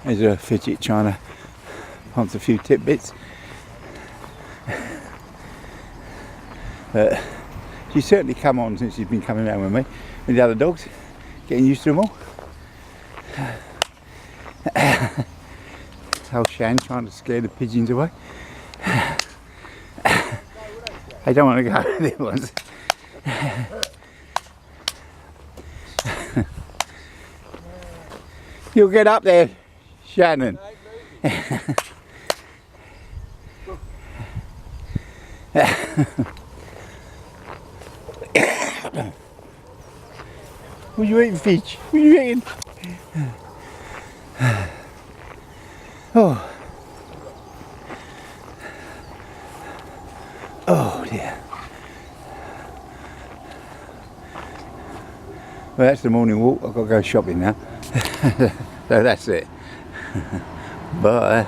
There's a Fidget trying to hunt a few tidbits. But she's certainly come on since she's been coming around with me, with the other dogs, getting used to them all. Old Shan trying to scare the pigeons away. They don't want to go, the ones. You'll get up there, Shannon. What are you eating, Fidge? What are you eating? Oh. Oh dear. Well, that's the morning walk. I've got to go shopping now. So that's it. Bye.